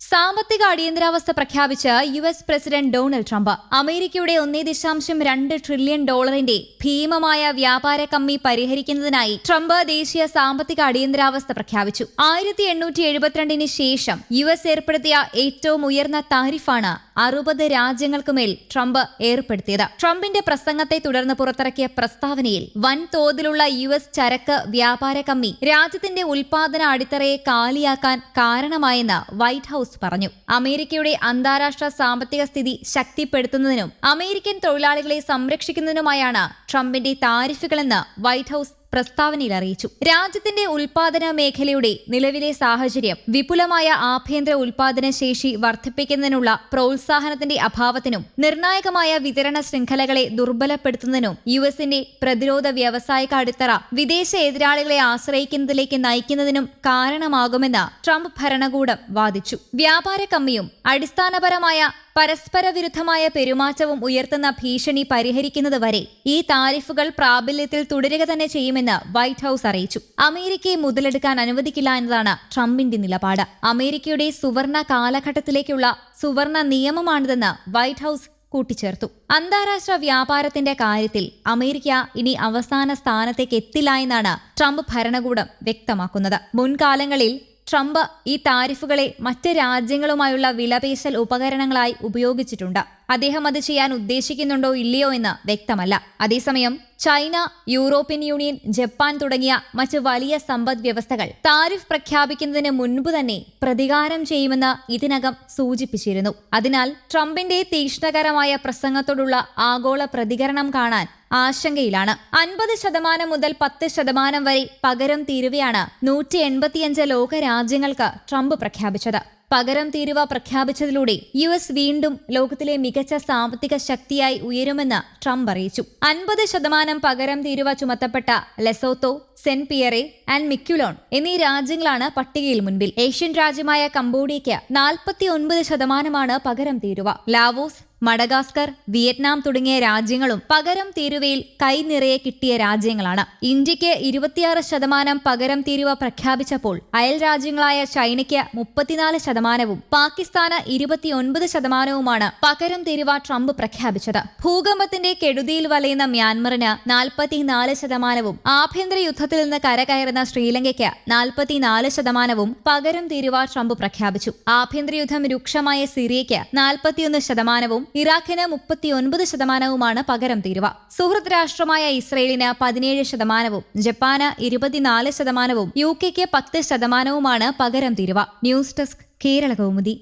സാമ്പത്തിക അടിയന്തരാവസ്ഥ പ്രഖ്യാപിച്ച് യു.എസ്. പ്രസിഡന്റ് ഡൊണാൾഡ് ട്രംപ് അമേരിക്കയുടെ 1.2 ട്രില്യൺ ഡോളറിന്റെ ഭീമമായ വ്യാപാര കമ്മി പരിഹരിക്കുന്നതിനായി ട്രംപ് ദേശീയ സാമ്പത്തിക അടിയന്തരാവസ്ഥ പ്രഖ്യാപിച്ചു. 1872 ശേഷം യു.എസ്. ഏർപ്പെടുത്തിയ ഏറ്റവും ഉയർന്ന താരിഫാണ് 60 രാജ്യങ്ങൾക്കുമേൽ ട്രംപ് ഏർപ്പെടുത്തിയത്. ട്രംപിന്റെ പ്രസംഗത്തെ തുടർന്ന് പുറത്തിറക്കിയ പ്രസ്താവനയിൽ വൻതോതിലുള്ള യു.എസ്. ചരക്ക് വ്യാപാര കമ്മി രാജ്യത്തിന്റെ ഉൽപാദന അടിത്തറയെ കാലിയാക്കാൻ കാരണമായെന്ന് വൈറ്റ് ഹൌസ് പറഞ്ഞു. അമേരിക്കയുടെ അന്താരാഷ്ട്ര സാമ്പത്തിക സ്ഥിതി ശക്തിപ്പെടുത്തുന്നതിനും അമേരിക്കൻ തൊഴിലാളികളെ സംരക്ഷിക്കുന്നതിനുമായാണ് ട്രംപിന്റെ താരിഫുകളെന്ന് വൈറ്റ് ഹൌസ് പ്രസ്താവനയിൽ അറിയിച്ചു. രാജ്യത്തിന്റെ ഉൽപാദന മേഖലയുടെ നിലവിലെ സാഹചര്യം വിപുലമായ ആഭ്യന്തര ഉൽപാദന ശേഷി വർദ്ധിപ്പിക്കുന്നതിനുള്ള പ്രോത്സാഹനത്തിന്റെ അഭാവത്തിനും നിർണായകമായ വിതരണ ശൃംഖലകളെ ദുർബലപ്പെടുത്തുന്നതിനും യു.എസിന്റെ പ്രതിരോധ വ്യാവസായിക അടിത്തറ വിദേശ എതിരാളികളെ ആശ്രയിക്കുന്നതിലേക്ക് നയിക്കുന്നതിനും കാരണമാകുമെന്ന് ട്രംപ് ഭരണകൂടം വാദിച്ചു. വ്യാപാര കമ്മിയും അടിസ്ഥാനപരമായ പരസ്പര വിരുദ്ധമായ പെരുമാറ്റവും ഉയർത്തുന്ന ഭീഷണി പരിഹരിക്കുന്നതുവരെ ഈ താരിഫുകൾ പ്രാബല്യത്തിൽ തുടരുക തന്നെ ചെയ്യുമെന്ന് വൈറ്റ് ഹൌസ് അറിയിച്ചു. അമേരിക്കയെ മുതലെടുക്കാൻ അനുവദിക്കില്ല എന്നതാണ് ട്രംപിന്റെ നിലപാട്. അമേരിക്കയുടെ സുവർണ കാലഘട്ടത്തിലേക്കുള്ള സുവർണ നിയമമാണിതെന്ന് വൈറ്റ് ഹൌസ് കൂട്ടിച്ചേർത്തു. അന്താരാഷ്ട്ര വ്യാപാരത്തിന്റെ കാര്യത്തിൽ അമേരിക്ക ഇനി അവസാന സ്ഥാനത്തേക്ക് എത്തില്ല എന്നാണ് ട്രംപ് ഭരണകൂടം വ്യക്തമാക്കുന്നത്. മുൻകാലങ്ങളിൽ ട്രംപ് ഈ താരിഫുകളെ മറ്റ് രാജ്യങ്ങളുമായുള്ള വിലപേശൽ ഉപകരണങ്ങളായി ഉപയോഗിച്ചിട്ടുണ്ട്. അദ്ദേഹം അത് ചെയ്യാൻ ഉദ്ദേശിക്കുന്നുണ്ടോ ഇല്ലയോ എന്ന് വ്യക്തമല്ല. അതേസമയം ചൈന, യൂറോപ്യൻ യൂണിയൻ, ജപ്പാൻ തുടങ്ങിയ മറ്റ് വലിയ സമ്പദ് വ്യവസ്ഥകൾ താരിഫ് പ്രഖ്യാപിക്കുന്നതിന് മുൻപ് തന്നെ പ്രതികാരം ചെയ്യുമെന്ന് ഇതിനകം സൂചിപ്പിച്ചിരുന്നു. അതിനാൽ ട്രംപിന്റെ തീക്ഷ്ണകരമായ പ്രസംഗത്തോടുള്ള ആഗോള പ്രതികരണം കാണാൻ ആശങ്കയിലാണ്. 50% മുതൽ 10% വരെ പകരം തീരുവയാണ് 185 ലോക രാജ്യങ്ങൾക്ക് ട്രംപ് പ്രഖ്യാപിച്ചത്. പകരം തീരുവ പ്രഖ്യാപിച്ചതിലൂടെ യു.എസ്. വീണ്ടും ലോകത്തിലെ മികച്ച സാമ്പത്തിക ശക്തിയായി ഉയരുമെന്ന് ട്രംപ് അറിയിച്ചു. 50% പകരം തീരുവ ചുമത്തപ്പെട്ട ലെസോത്തോ, സെന്റ് പിയറെ ആൻഡ് മിക്യുലോൺ എന്നീ രാജ്യങ്ങളാണ് പട്ടികയിൽ മുൻപിൽ. ഏഷ്യൻ രാജ്യമായ കംബോഡിയയ്ക്ക് 49% പകരം തീരുവ. ലാവോസ്, മഡഗാസ്കർ, വിയറ്റ്നാം തുടങ്ങിയ രാജ്യങ്ങളും പകരം തീരുവയിൽ കൈനിറയെ കിട്ടിയ രാജ്യങ്ങളാണ്. ഇന്ത്യക്ക് 26% പകരം തീരുവ പ്രഖ്യാപിച്ചപ്പോൾ അയൽ രാജ്യങ്ങളായ ചൈനയ്ക്ക് 34%വും പാകിസ്ഥാന് 29%വുമാണ് പകരം തീരുവ ട്രംപ് പ്രഖ്യാപിച്ചത്. ഭൂകമ്പത്തിന്റെ കെടുതിയിൽ വലയുന്ന മ്യാൻമറിന് 44%വും ആഭ്യന്തര യുദ്ധത്തിൽ നിന്ന് കരകയറുന്ന ശ്രീലങ്കയ്ക്ക് 44%വും പകരം തീരുവ ട്രംപ് പ്രഖ്യാപിച്ചു. ആഭ്യന്തര യുദ്ധം രൂക്ഷമായ സിറിയയ്ക്ക് 41%വും ഇറാഖിന് 39%വുമാണ് പകരം തീരുവ. സുഹൃത്ത് രാഷ്ട്രമായ ഇസ്രയേലിന് 17%വും ജപ്പാന് 24%വും UK-ക്ക് 10%വുമാണ് പകരം തീരുവ. News desk, Kerala Kaumudi.